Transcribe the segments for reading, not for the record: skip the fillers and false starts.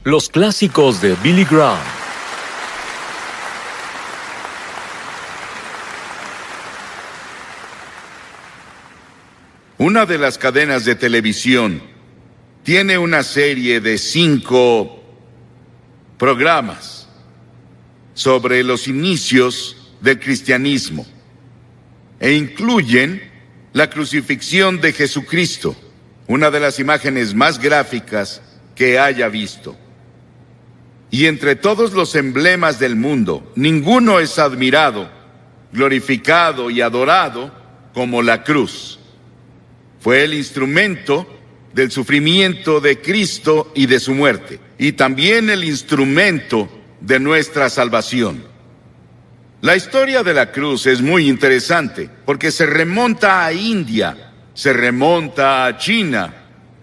Los clásicos de Billy Graham. Una de las cadenas de televisión tiene una serie de 5 programas sobre los inicios del cristianismo e incluyen la crucifixión de Jesucristo, una de las imágenes más gráficas que haya visto. Y entre todos los emblemas del mundo, ninguno es admirado, glorificado y adorado como la cruz. Fue el instrumento del sufrimiento de Cristo y de su muerte, y también el instrumento de nuestra salvación. La historia de la cruz es muy interesante, porque se remonta a India, se remonta a China,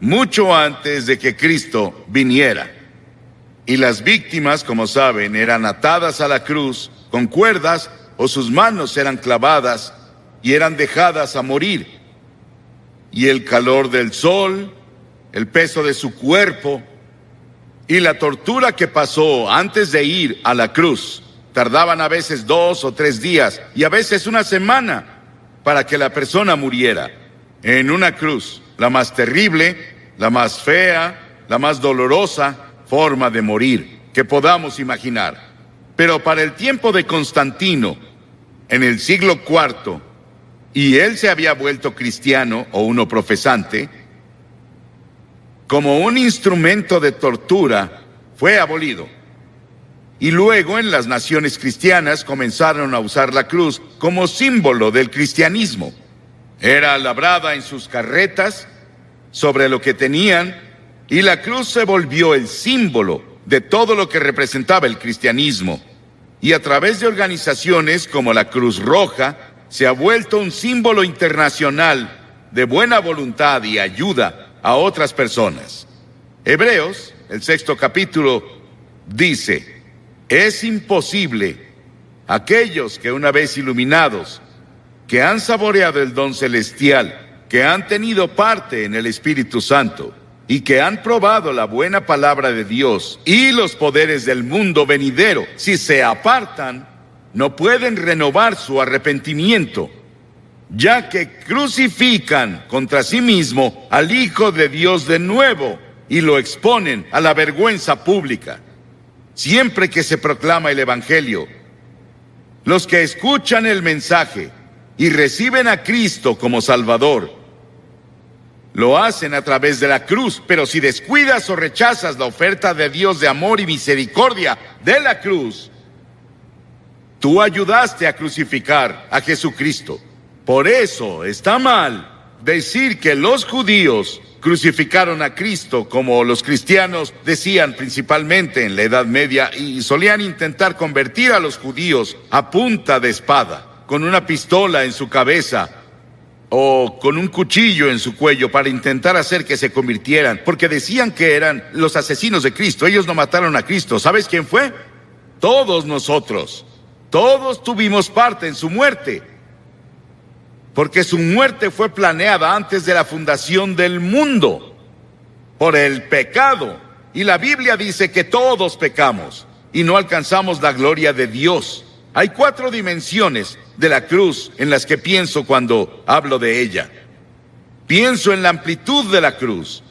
mucho antes de que Cristo viniera. Y las víctimas, como saben, eran atadas a la cruz con cuerdas o sus manos eran clavadas y eran dejadas a morir. Y el calor del sol, el peso de su cuerpo y la tortura que pasó antes de ir a la cruz, tardaban a veces 2 o 3 días y a veces una semana para que la persona muriera en una cruz, la más terrible, la más fea, la más dolorosa forma de morir que podamos imaginar. Pero para el tiempo de Constantino, en el siglo IV, y él se había vuelto cristiano o uno profesante, como un instrumento de tortura, fue abolido. Y luego en las naciones cristianas comenzaron a usar la cruz como símbolo del cristianismo. Era labrada en sus carretas, sobre lo que tenían, y la cruz se volvió el símbolo de todo lo que representaba el cristianismo. Y a través de organizaciones como la Cruz Roja, se ha vuelto un símbolo internacional de buena voluntad y ayuda a otras personas. Hebreos, el 6º capítulo, dice: es imposible aquellos que una vez iluminados, que han saboreado el don celestial, que han tenido parte en el Espíritu Santo y que han probado la buena palabra de Dios y los poderes del mundo venidero, si se apartan, no pueden renovar su arrepentimiento, ya que crucifican contra sí mismo al Hijo de Dios de nuevo y lo exponen a la vergüenza pública. Siempre que se proclama el Evangelio, los que escuchan el mensaje y reciben a Cristo como Salvador, lo hacen a través de la cruz. Pero si descuidas o rechazas la oferta de Dios de amor y misericordia de la cruz, tú ayudaste a crucificar a Jesucristo. Por eso está mal decir que los judíos crucificaron a Cristo, como los cristianos decían principalmente en la Edad Media, y solían intentar convertir a los judíos a punta de espada, con una pistola en su cabeza o con un cuchillo en su cuello para intentar hacer que se convirtieran, porque decían que eran los asesinos de Cristo. Ellos no mataron a Cristo. ¿Sabes quién fue? Todos nosotros. Todos tuvimos parte en su muerte, porque su muerte fue planeada antes de la fundación del mundo, por el pecado. Y la Biblia dice que todos pecamos y no alcanzamos la gloria de Dios. Hay 4 dimensiones de la cruz en las que pienso cuando hablo de ella. Pienso en la amplitud de la cruz.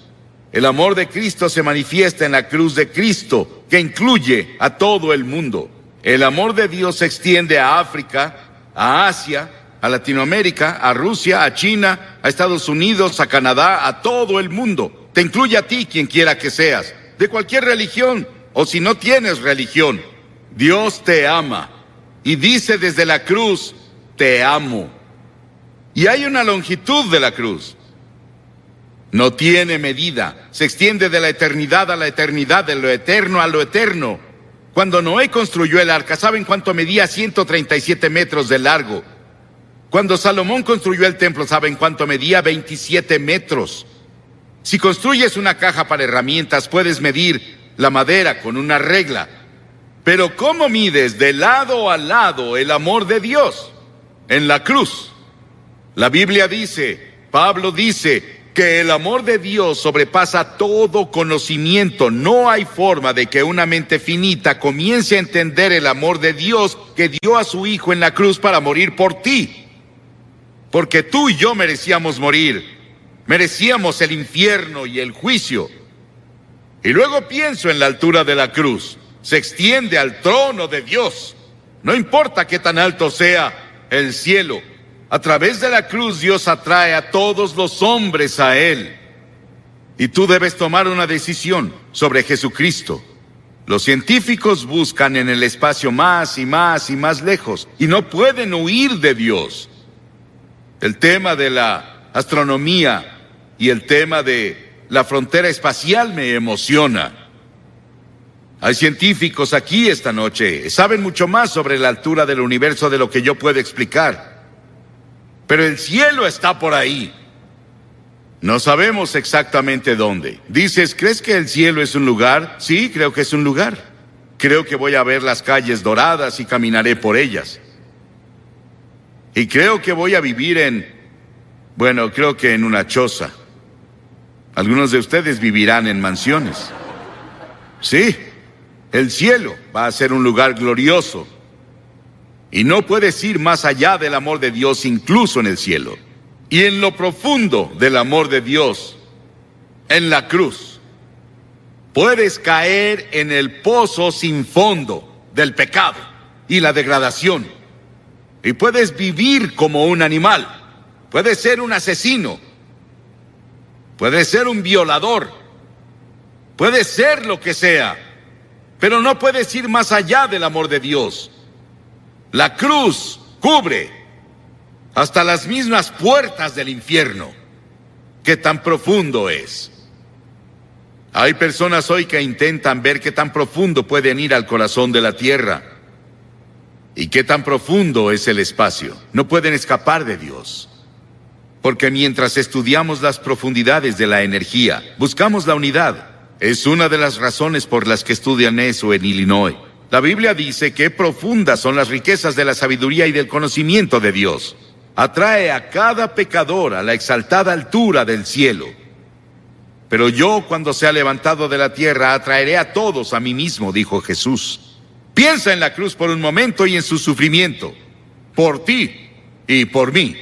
El amor de Cristo se manifiesta en la cruz de Cristo, que incluye a todo el mundo. El amor de Dios se extiende a África, a Asia, a Latinoamérica, a Rusia, a China, a Estados Unidos, a Canadá, a todo el mundo. Te incluye a ti, quien quiera que seas, de cualquier religión, o si no tienes religión. Dios te ama y dice desde la cruz: te amo. Y hay una longitud de la cruz. No tiene medida. Se extiende de la eternidad a la eternidad, de lo eterno a lo eterno. Cuando Noé construyó el arca, ¿saben cuánto medía? 137 metros de largo. Cuando Salomón construyó el templo, ¿saben cuánto medía? 27 metros. Si construyes una caja para herramientas, puedes medir la madera con una regla. Pero ¿cómo mides de lado a lado el amor de Dios? En la cruz. La Biblia dice, Pablo dice, que el amor de Dios sobrepasa todo conocimiento. No hay forma de que una mente finita comience a entender el amor de Dios que dio a su Hijo en la cruz para morir por ti. Porque tú y yo merecíamos morir. Merecíamos el infierno y el juicio. Y luego pienso en la altura de la cruz. Se extiende al trono de Dios. No importa qué tan alto sea el cielo. A través de la cruz Dios atrae a todos los hombres a Él. Y tú debes tomar una decisión sobre Jesucristo. Los científicos buscan en el espacio más y más y más lejos y no pueden huir de Dios. El tema de la astronomía y el tema de la frontera espacial me emociona. Hay científicos aquí esta noche, saben mucho más sobre la altura del universo de lo que yo puedo explicar. Pero el cielo está por ahí. No sabemos exactamente dónde. Dices, ¿crees que el cielo es un lugar? Sí, creo que es un lugar. Creo que voy a ver las calles doradas y caminaré por ellas. Y creo que voy a vivir creo que en una choza. Algunos de ustedes vivirán en mansiones. Sí, el cielo va a ser un lugar glorioso. Y no puedes ir más allá del amor de Dios, incluso en el cielo. Y en lo profundo del amor de Dios, en la cruz, puedes caer en el pozo sin fondo del pecado y la degradación. Y puedes vivir como un animal. Puedes ser un asesino. Puedes ser un violador. Puedes ser lo que sea. Pero no puedes ir más allá del amor de Dios. La cruz cubre hasta las mismas puertas del infierno. ¿Qué tan profundo es? Hay personas hoy que intentan ver qué tan profundo pueden ir al corazón de la tierra. ¿Y qué tan profundo es el espacio? No pueden escapar de Dios. Porque mientras estudiamos las profundidades de la energía, buscamos la unidad. Es una de las razones por las que estudian eso en Illinois. La Biblia dice que profundas son las riquezas de la sabiduría y del conocimiento de Dios. Atrae a cada pecador a la exaltada altura del cielo. Pero yo, cuando sea levantado de la tierra, atraeré a todos a mí mismo, dijo Jesús. Piensa en la cruz por un momento y en su sufrimiento, por ti y por mí.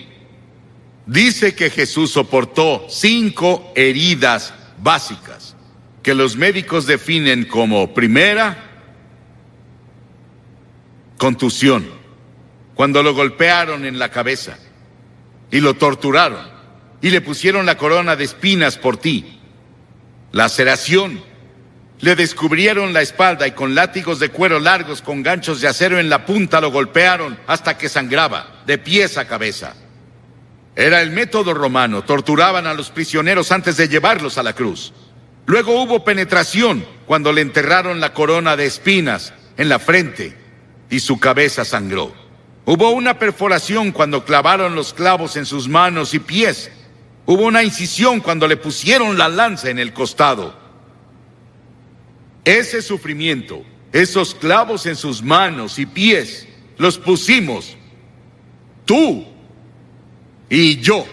Dice que Jesús soportó 5 heridas básicas, que los médicos definen como primera, contusión, cuando lo golpearon en la cabeza y lo torturaron y le pusieron la corona de espinas por ti. Laceración, le descubrieron la espalda y con látigos de cuero largos con ganchos de acero en la punta lo golpearon hasta que sangraba, de pies a cabeza. Era el método romano, torturaban a los prisioneros antes de llevarlos a la cruz. Luego hubo penetración cuando le enterraron la corona de espinas en la frente y su cabeza sangró. Hubo una perforación cuando clavaron los clavos en sus manos y pies. Hubo una incisión cuando le pusieron la lanza en el costado. Ese sufrimiento, esos clavos en sus manos y pies, los pusimos tú y yo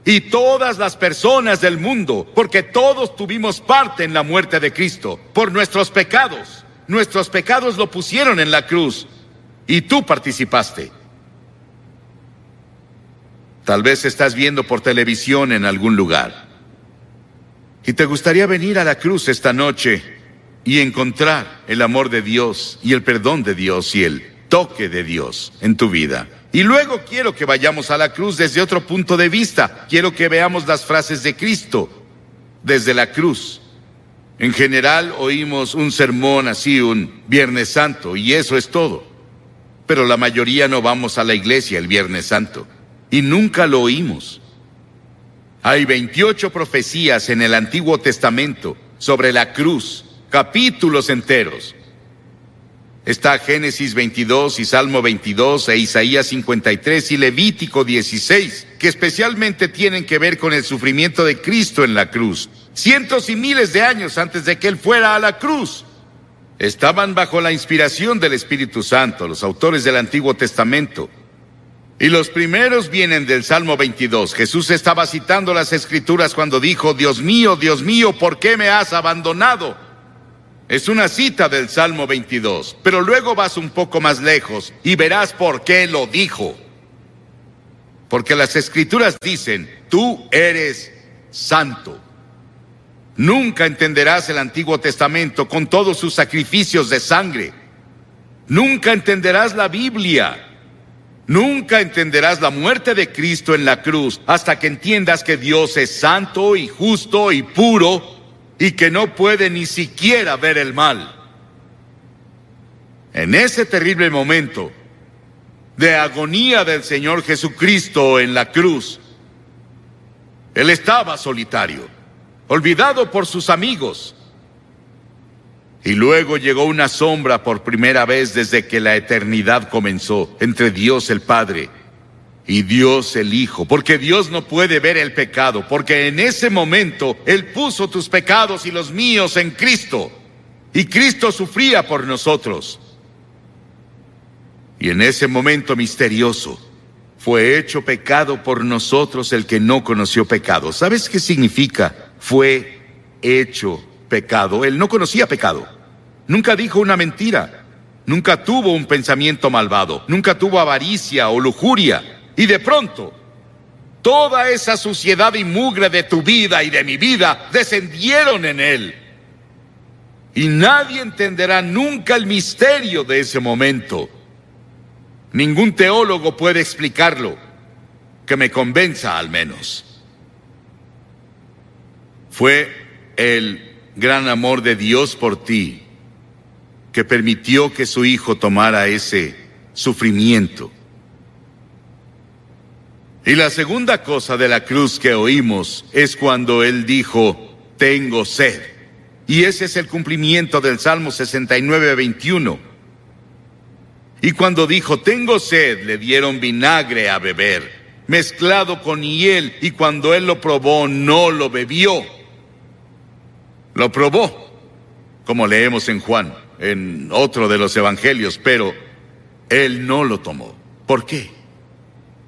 y todas las personas del mundo, porque todos tuvimos parte en la muerte de Cristo por nuestros pecados. Nuestros pecados lo pusieron en la cruz y tú participaste. Tal vez estás viendo por televisión en algún lugar y te gustaría venir a la cruz esta noche y encontrar el amor de Dios y el perdón de Dios y el toque de Dios en tu vida. Y luego quiero que vayamos a la cruz desde otro punto de vista. Quiero que veamos las frases de Cristo desde la cruz. En general oímos un sermón así, un Viernes Santo, y eso es todo. Pero la mayoría no vamos a la iglesia el Viernes Santo, y nunca lo oímos. Hay 28 profecías en el Antiguo Testamento sobre la cruz, capítulos enteros. Está Génesis 22 y Salmo 22 e Isaías 53 y Levítico 16, que especialmente tienen que ver con el sufrimiento de Cristo en la cruz. Cientos y miles de años antes de que Él fuera a la cruz. Estaban bajo la inspiración del Espíritu Santo, los autores del Antiguo Testamento. Y los primeros vienen del Salmo 22. Jesús estaba citando las Escrituras cuando dijo, Dios mío, ¿por qué me has abandonado? Es una cita del Salmo 22, pero luego vas un poco más lejos y verás por qué lo dijo. Porque las Escrituras dicen, tú eres santo. Nunca entenderás el Antiguo Testamento con todos sus sacrificios de sangre. Nunca entenderás la Biblia. Nunca entenderás la muerte de Cristo en la cruz hasta que entiendas que Dios es santo y justo y puro y que no puede ni siquiera ver el mal. En ese terrible momento de agonía del Señor Jesucristo en la cruz, Él estaba solitario, olvidado por sus amigos. Y luego llegó una sombra por primera vez desde que la eternidad comenzó entre Dios el Padre y Dios el Hijo, porque Dios no puede ver el pecado, porque en ese momento Él puso tus pecados y los míos en Cristo, y Cristo sufría por nosotros. Y en ese momento misterioso fue hecho pecado por nosotros el que no conoció pecado. ¿Sabes qué significa? Fue hecho pecado. Él no conocía pecado. Nunca dijo una mentira. Nunca tuvo un pensamiento malvado. Nunca tuvo avaricia o lujuria. Y de pronto, toda esa suciedad y mugre de tu vida y de mi vida descendieron en Él. Y nadie entenderá nunca el misterio de ese momento. Ningún teólogo puede explicarlo, que me convenza al menos. Fue el gran amor de Dios por ti que permitió que su Hijo tomara ese sufrimiento. Y la segunda cosa de la cruz que oímos es cuando Él dijo, tengo sed. Y ese es el cumplimiento del Salmo 69, 21. Y cuando dijo, tengo sed, le dieron vinagre a beber, mezclado con hiel, y cuando Él lo probó, no lo bebió. Lo probó, como leemos en Juan, en otro de los evangelios, pero Él no lo tomó. ¿Por qué?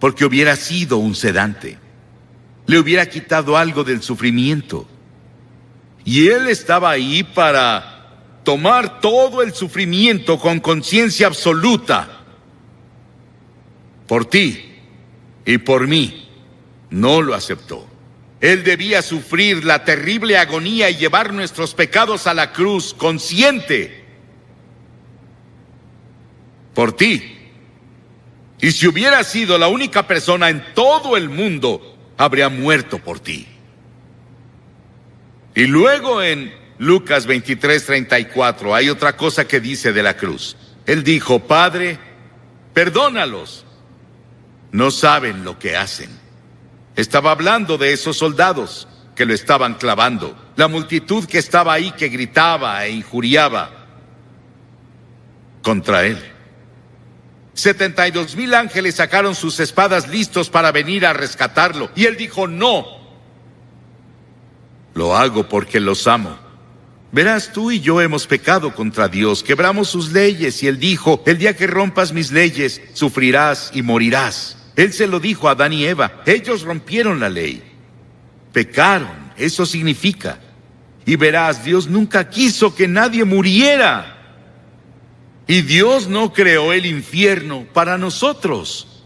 Porque hubiera sido un sedante. Le hubiera quitado algo del sufrimiento. Y Él estaba ahí para tomar todo el sufrimiento con conciencia absoluta. Por ti y por mí. No lo aceptó. Él debía sufrir la terrible agonía y llevar nuestros pecados a la cruz consciente. Por ti. Y si hubiera sido la única persona en todo el mundo, habría muerto por ti. Y luego en Lucas 23:34 hay otra cosa que dice de la cruz. Él dijo, Padre, perdónalos. No saben lo que hacen. Estaba hablando de esos soldados que lo estaban clavando. La multitud que estaba ahí que gritaba e injuriaba contra Él. 72,000 ángeles sacaron sus espadas listos para venir a rescatarlo. Y Él dijo, no. Lo hago porque los amo. Verás, tú y yo hemos pecado contra Dios, quebramos sus leyes, y Él dijo, el día que rompas mis leyes, sufrirás y morirás. Él se lo dijo a Adán y Eva, ellos rompieron la ley. Pecaron, eso significa. Y verás, Dios nunca quiso que nadie muriera. Y Dios no creó el infierno para nosotros.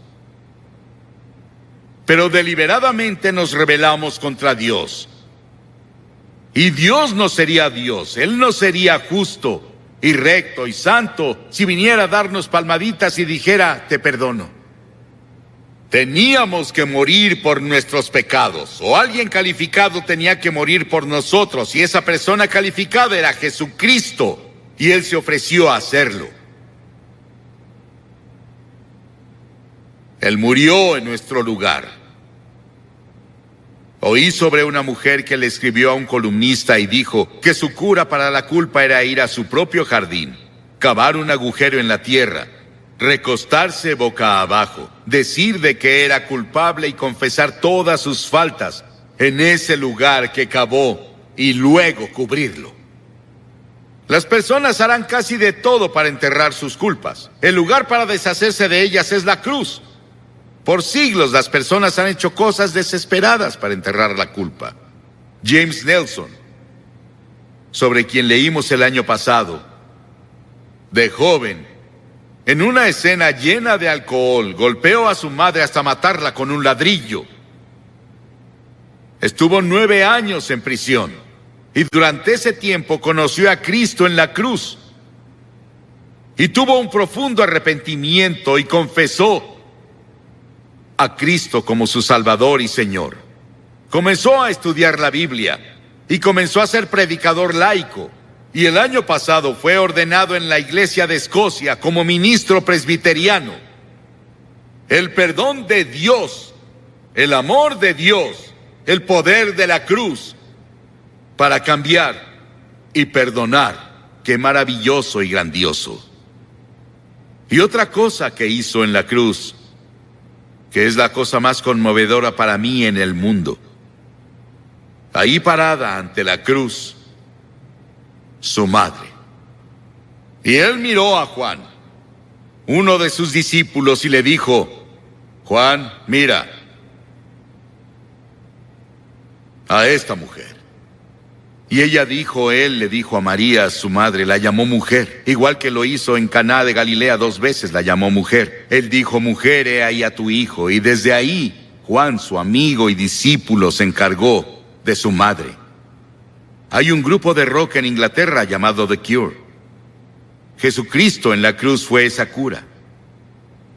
Pero deliberadamente nos rebelamos contra Dios. Y Dios no sería Dios, Él no sería justo y recto y santo si viniera a darnos palmaditas y dijera, te perdono. Teníamos que morir por nuestros pecados, o alguien calificado tenía que morir por nosotros, y esa persona calificada era Jesucristo, y Él se ofreció a hacerlo. Él murió en nuestro lugar. Oí sobre una mujer que le escribió a un columnista y dijo que su cura para la culpa era ir a su propio jardín, cavar un agujero en la tierra, recostarse boca abajo, decir de que era culpable y confesar todas sus faltas en ese lugar que cavó y luego cubrirlo. Las personas harán casi de todo para enterrar sus culpas. El lugar para deshacerse de ellas es la cruz. Por siglos las personas han hecho cosas desesperadas para enterrar la culpa. James Nelson, sobre quien leímos el año pasado, de joven, en una escena llena de alcohol, golpeó a su madre hasta matarla con un ladrillo. Estuvo 9 años en prisión y durante ese tiempo conoció a Cristo en la cruz. Y tuvo un profundo arrepentimiento y confesó a Cristo como su Salvador y Señor. Comenzó a estudiar la Biblia y comenzó a ser predicador laico. Y el año pasado fue ordenado en la Iglesia de Escocia como ministro presbiteriano. El perdón de Dios, el amor de Dios, el poder de la cruz para cambiar y perdonar. Qué maravilloso y grandioso. Y otra cosa que hizo en la cruz, que es la cosa más conmovedora para mí en el mundo. Ahí parada ante la cruz, su madre. Y él miró a Juan, uno de sus discípulos, y le dijo: Juan, mira a esta mujer. Y ella dijo, él le dijo a María, su madre, la llamó mujer, igual que lo hizo en Caná de Galilea 2 veces, la llamó mujer. Él dijo: mujer, he ahí a tu hijo. Y desde ahí, Juan, su amigo y discípulo, se encargó de su madre. Hay un grupo de rock en Inglaterra llamado The Cure. Jesucristo en la cruz fue esa cura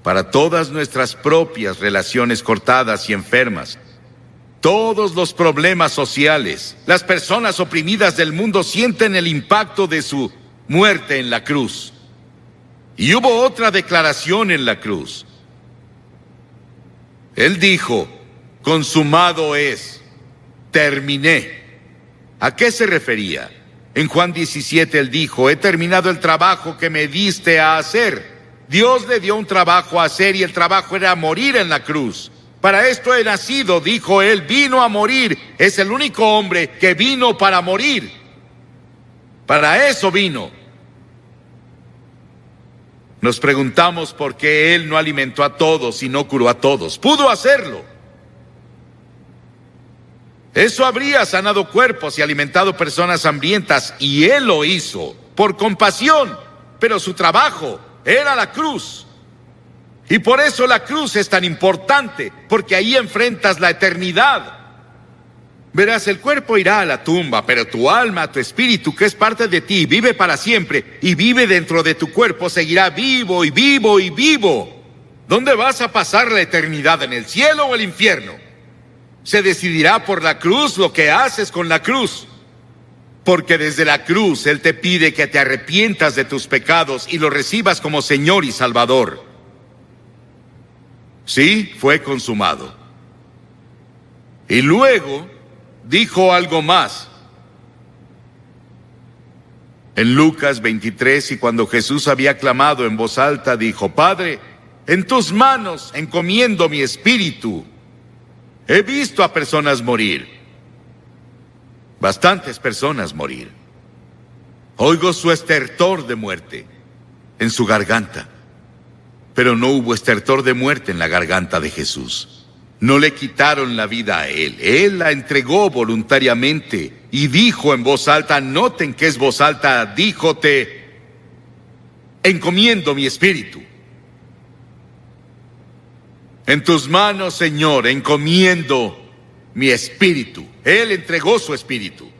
para todas nuestras propias relaciones cortadas y enfermas. Todos los problemas sociales, las personas oprimidas del mundo sienten el impacto de su muerte en la cruz. Y hubo otra declaración en la cruz. Él dijo: consumado es, terminé. ¿A qué se refería? En Juan 17 él dijo: he terminado el trabajo que me diste a hacer. Dios le dio un trabajo a hacer y el trabajo era morir en la cruz. Para esto he nacido, dijo él, vino a morir. Es el único hombre que vino para morir. Para eso vino. Nos preguntamos por qué él no alimentó a todos y no curó a todos. Pudo hacerlo. Eso habría sanado cuerpos y alimentado personas hambrientas, y él lo hizo por compasión, pero su trabajo era la cruz. Y por eso la cruz es tan importante, porque ahí enfrentas la eternidad. Verás, el cuerpo irá a la tumba, pero tu alma, tu espíritu, que es parte de ti, vive para siempre y vive dentro de tu cuerpo, seguirá vivo y vivo y vivo. ¿Dónde vas a pasar la eternidad? ¿En el cielo o el infierno? Se decidirá por la cruz lo que haces con la cruz. Porque desde la cruz Él te pide que te arrepientas de tus pecados y lo recibas como Señor y Salvador. Sí, fue consumado. Y luego dijo algo más. En Lucas 23, y cuando Jesús había clamado en voz alta, dijo: Padre, en tus manos encomiendo mi espíritu. He visto a personas morir, bastantes personas morir. Oigo su estertor de muerte en su garganta, pero no hubo estertor de muerte en la garganta de Jesús. No le quitaron la vida a él la entregó voluntariamente y dijo en voz alta, noten que es voz alta, dijo: te encomiendo mi espíritu. En tus manos, Señor, encomiendo mi espíritu. Él entregó su espíritu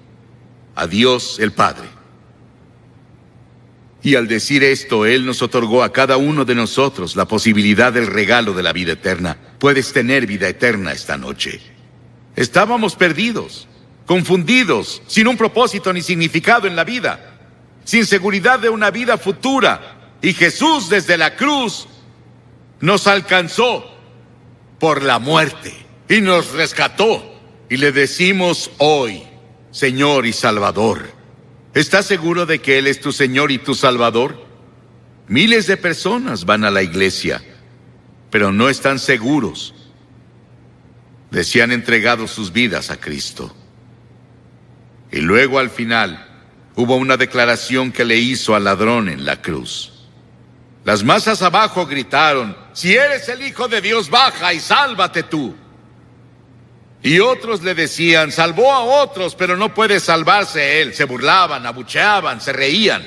a Dios el Padre. Y al decir esto, Él nos otorgó a cada uno de nosotros la posibilidad del regalo de la vida eterna. Puedes tener vida eterna esta noche. Estábamos perdidos, confundidos, sin un propósito ni significado en la vida, sin seguridad de una vida futura. Y Jesús desde la cruz nos alcanzó por la muerte y nos rescató. Y le decimos hoy, Señor y Salvador. ¿Estás seguro de que Él es tu Señor y tu Salvador? Miles de personas van a la iglesia, pero no están seguros de si han entregado sus vidas a Cristo. Y luego al final hubo una declaración que le hizo al ladrón en la cruz. Las masas abajo gritaron: si eres el Hijo de Dios, baja y sálvate tú. Y otros le decían, salvó a otros, pero no puede salvarse él. Se burlaban, abucheaban, se reían.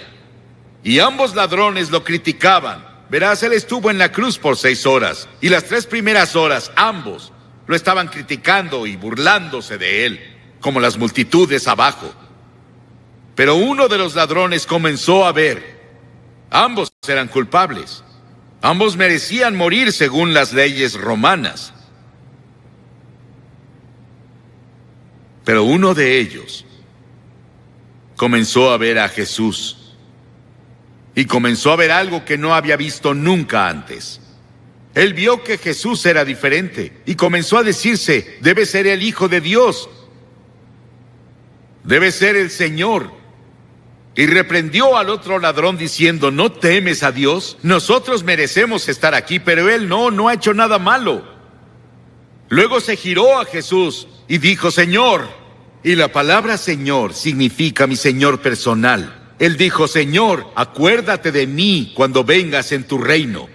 Y ambos ladrones lo criticaban. Verás, él estuvo en la cruz por 6 horas, y las 3 primeras horas ambos lo estaban criticando y burlándose de él, como las multitudes abajo. Pero uno de los ladrones comenzó a ver. Ambos eran culpables. Ambos merecían morir según las leyes romanas. Pero uno de ellos comenzó a ver a Jesús. Y comenzó a ver algo que no había visto nunca antes. Él vio que Jesús era diferente y comenzó a decirse, debe ser el Hijo de Dios. Debe ser el Señor. Y reprendió al otro ladrón diciendo, ¿no temes a Dios? Nosotros merecemos estar aquí, pero él no ha hecho nada malo. Luego se giró a Jesús y dijo, Señor. Y la palabra Señor significa mi Señor personal. Él dijo, Señor, acuérdate de mí cuando vengas en tu reino.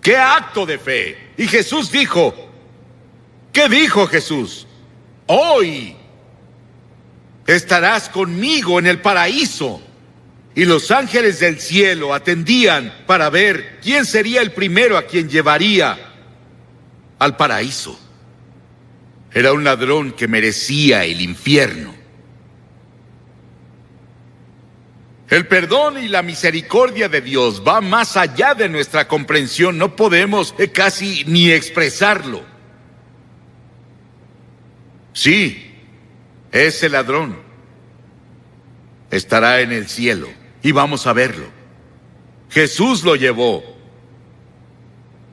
¡Qué acto de fe! Y Jesús dijo, ¿qué dijo Jesús? Hoy estarás conmigo en el paraíso. Y los ángeles del cielo atendían para ver quién sería el primero a quien llevaría al paraíso. Era un ladrón que merecía el infierno. El perdón y la misericordia de Dios va más allá de nuestra comprensión. No podemos casi ni expresarlo. Sí, ese ladrón estará en el cielo y vamos a verlo. Jesús lo llevó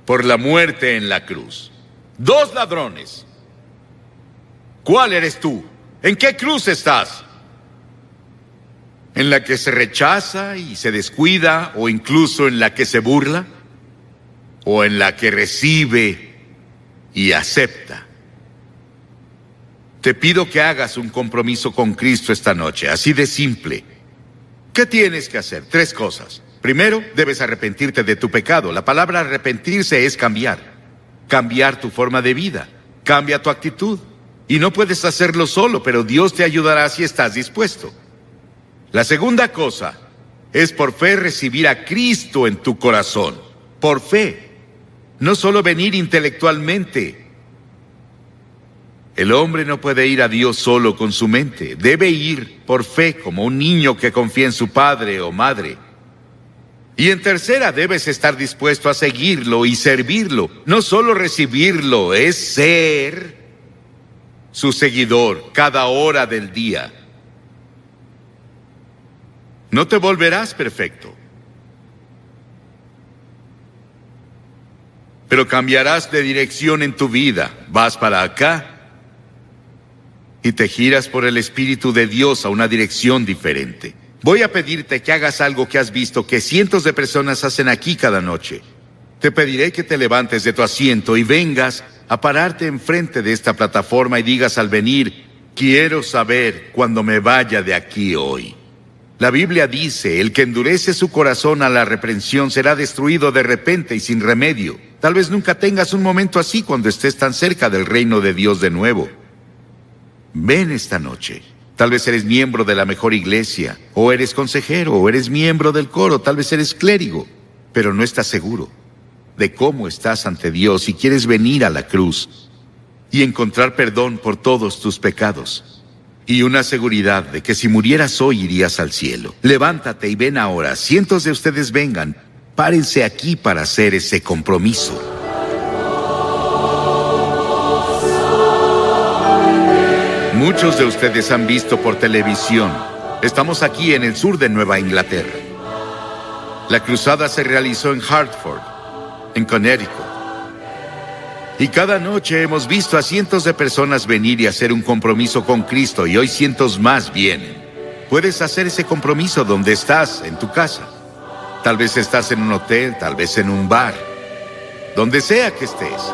por la muerte en la cruz. 2 ladrones. ¿Cuál eres tú? ¿En qué cruz estás? ¿En la que se rechaza y se descuida, o incluso en la que se burla? ¿O en la que recibe y acepta? Te pido que hagas un compromiso con Cristo esta noche, así de simple. ¿Qué tienes que hacer? 3 cosas. Primero, debes arrepentirte de tu pecado. La palabra arrepentirse es cambiar. Cambiar tu forma de vida. Cambia tu actitud. Y no puedes hacerlo solo, pero Dios te ayudará si estás dispuesto. La segunda cosa es por fe recibir a Cristo en tu corazón. Por fe. No solo venir intelectualmente. El hombre no puede ir a Dios solo con su mente. Debe ir por fe, como un niño que confía en su padre o madre. Y en tercera, debes estar dispuesto a seguirlo y servirlo. No solo recibirlo, es ser su seguidor cada hora del día. No te volverás perfecto, pero cambiarás de dirección en tu vida. Vas para acá y te giras por el Espíritu de Dios a una dirección diferente. Voy a pedirte que hagas algo que has visto que cientos de personas hacen aquí cada noche. Te pediré que te levantes de tu asiento y vengas a pararte enfrente de esta plataforma y digas al venir, quiero saber cuando me vaya de aquí hoy. La Biblia dice, el que endurece su corazón a la reprensión será destruido de repente y sin remedio. Tal vez nunca tengas un momento así cuando estés tan cerca del reino de Dios de nuevo. Ven esta noche. Tal vez eres miembro de la mejor iglesia, o eres consejero, o eres miembro del coro, tal vez eres clérigo, pero no estás seguro de cómo estás ante Dios y quieres venir a la cruz y encontrar perdón por todos tus pecados. Y una seguridad de que si murieras hoy irías al cielo. Levántate y ven ahora. Cientos de ustedes vengan. Párense aquí para hacer ese compromiso. Muchos de ustedes han visto por televisión. Estamos aquí en el sur de Nueva Inglaterra. La cruzada se realizó en Hartford, en Connecticut. Y cada noche hemos visto a cientos de personas venir y hacer un compromiso con Cristo, y hoy cientos más vienen. Puedes hacer ese compromiso donde estás, en tu casa. Tal vez estás en un hotel, tal vez en un bar. Donde sea que estés.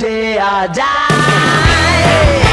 day I die.